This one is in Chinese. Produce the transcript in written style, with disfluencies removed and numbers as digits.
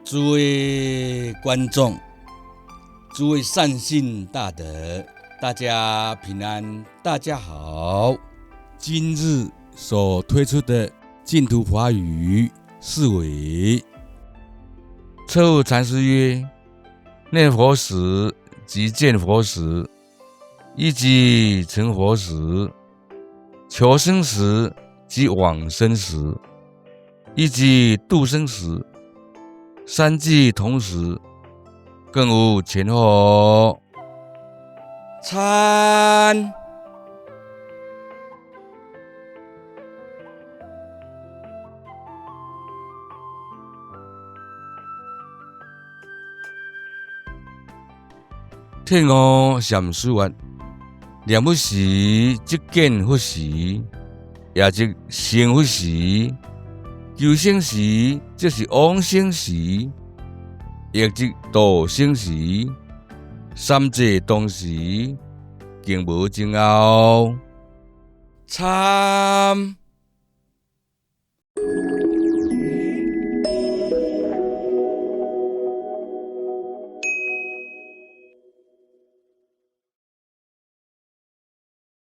诸位观众，诸位善信大德，大家平安，大家好。今日所推出的净土法语是为：彻悟禅师曰：念佛时即见佛时，一即成佛时；求生时即往生时，一即度生时。三际同时，更无前后。参天悟禅师曰：念佛时即见佛时，也即成佛时；求生时即是往生时，亦即度生时。三际同时，更无前后。参